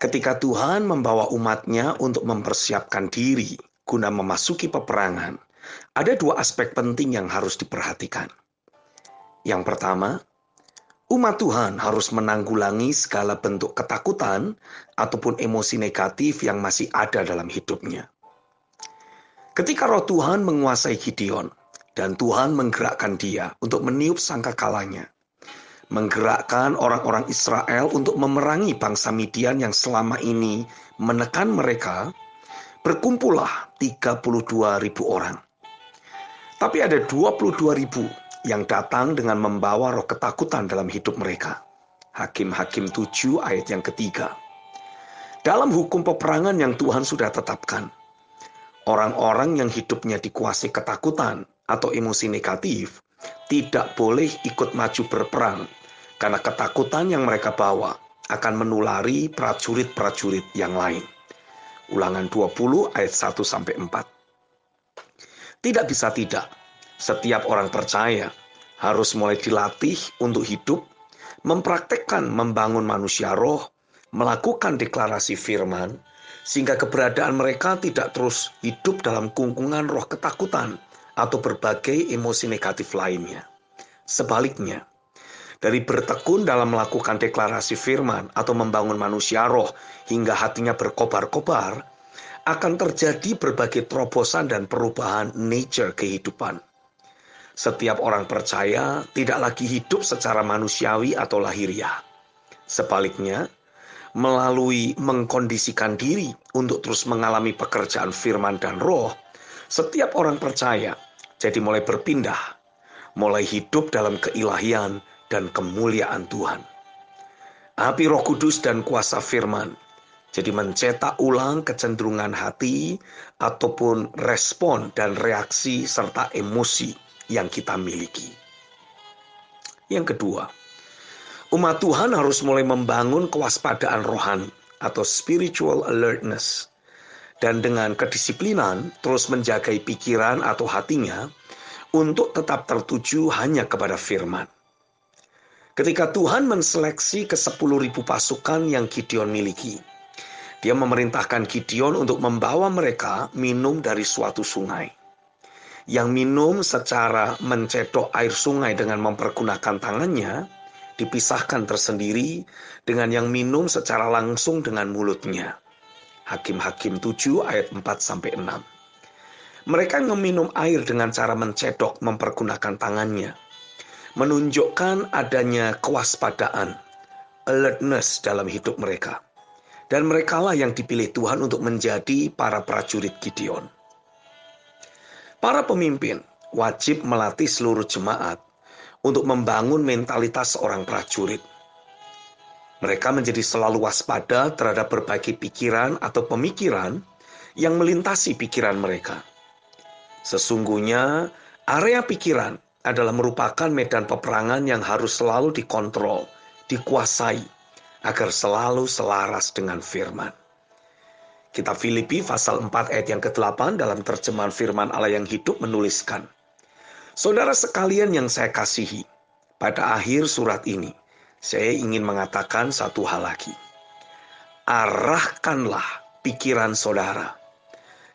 Ketika Tuhan membawa umat-Nya untuk mempersiapkan diri guna memasuki peperangan, ada dua aspek penting yang harus diperhatikan. Yang pertama, umat Tuhan harus menanggulangi segala bentuk ketakutan ataupun emosi negatif yang masih ada dalam hidupnya. Ketika roh Tuhan menguasai Gideon, dan Tuhan menggerakkan dia untuk meniup sangkakalanya, menggerakkan orang-orang Israel untuk memerangi bangsa Midian yang selama ini menekan mereka, berkumpullah 32.000 orang. Tapi ada 22.000 yang datang dengan membawa roh ketakutan dalam hidup mereka. Hakim-Hakim 7 ayat yang ketiga. Dalam hukum peperangan yang Tuhan sudah tetapkan, orang-orang yang hidupnya dikuasai ketakutan atau emosi negatif tidak boleh ikut maju berperang karena ketakutan yang mereka bawa akan menulari prajurit-prajurit yang lain. Ulangan 20 ayat 1-4. Tidak bisa tidak, setiap orang percaya harus mulai dilatih untuk hidup, mempraktekkan membangun manusia roh, melakukan deklarasi firman, sehingga keberadaan mereka tidak terus hidup dalam kungkungan roh ketakutan atau berbagai emosi negatif lainnya. Sebaliknya, dari bertekun dalam melakukan deklarasi firman atau membangun manusia roh hingga hatinya berkobar-kobar, akan terjadi berbagai terobosan dan perubahan nature kehidupan. Setiap orang percaya tidak lagi hidup secara manusiawi atau lahiriah. Sebaliknya, melalui mengkondisikan diri untuk terus mengalami pekerjaan firman dan roh, setiap orang percaya jadi mulai berpindah, mulai hidup dalam keilahian dan kemuliaan Tuhan. Api Roh Kudus dan kuasa firman jadi mencetak ulang kecenderungan hati ataupun respon dan reaksi serta emosi yang kita miliki. Yang kedua, umat Tuhan harus mulai membangun kewaspadaan rohani atau spiritual alertness, dan dengan kedisiplinan terus menjaga pikiran atau hatinya untuk tetap tertuju hanya kepada firman. Ketika Tuhan menseleksi ke 10.000 pasukan yang Gideon miliki, Dia memerintahkan Gideon untuk membawa mereka minum dari suatu sungai. Yang minum secara mencedok air sungai dengan mempergunakan tangannya, dipisahkan tersendiri dengan yang minum secara langsung dengan mulutnya. Hakim-Hakim 7 ayat 4-6. Mereka yang meminum air dengan cara mencedok mempergunakan tangannya, menunjukkan adanya kewaspadaan, alertness dalam hidup mereka. Dan merekalah yang dipilih Tuhan untuk menjadi para prajurit Gideon. Para pemimpin wajib melatih seluruh jemaat untuk membangun mentalitas seorang prajurit. Mereka menjadi selalu waspada terhadap berbagai pikiran atau pemikiran yang melintasi pikiran mereka. Sesungguhnya, area pikiran adalah merupakan medan peperangan yang harus selalu dikontrol, dikuasai, agar selalu selaras dengan firman. Kitab Filipi pasal 4 ayat yang ke-8 dalam terjemahan firman Allah yang hidup menuliskan, Saudara sekalian yang saya kasihi, pada akhir surat ini, saya ingin mengatakan satu hal lagi. Arahkanlah pikiran saudara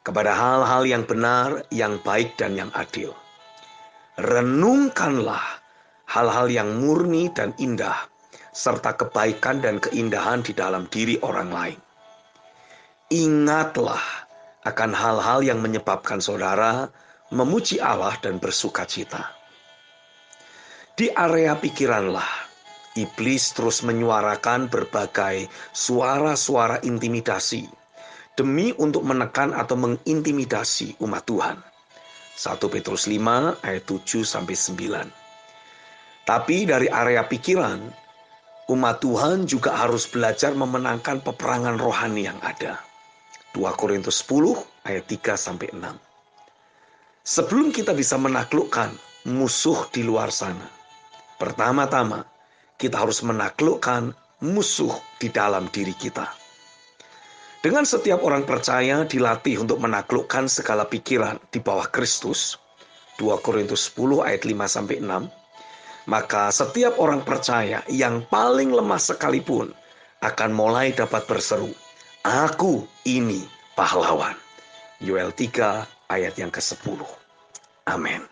kepada hal-hal yang benar, yang baik, dan yang adil. Renungkanlah hal-hal yang murni dan indah, serta kebaikan dan keindahan di dalam diri orang lain. Ingatlah akan hal-hal yang menyebabkan saudara memuji Allah dan bersukacita. Di area pikiranlah, iblis terus menyuarakan berbagai suara-suara intimidasi demi untuk menekan atau mengintimidasi umat Tuhan. 1 Petrus 5 ayat 7-9. Tapi dari area pikiran, umat Tuhan juga harus belajar memenangkan peperangan rohani yang ada. 2 Korintus 10 ayat 3-6. Sebelum kita bisa menaklukkan musuh di luar sana, pertama-tama kita harus menaklukkan musuh di dalam diri kita. Dengan setiap orang percaya dilatih untuk menaklukkan segala pikiran di bawah Kristus, 2 Korintus 10 ayat 5-6, maka setiap orang percaya yang paling lemah sekalipun akan mulai dapat berseru, "Aku ini pahlawan." Yoel 3 ayat yang ke-10. Amin.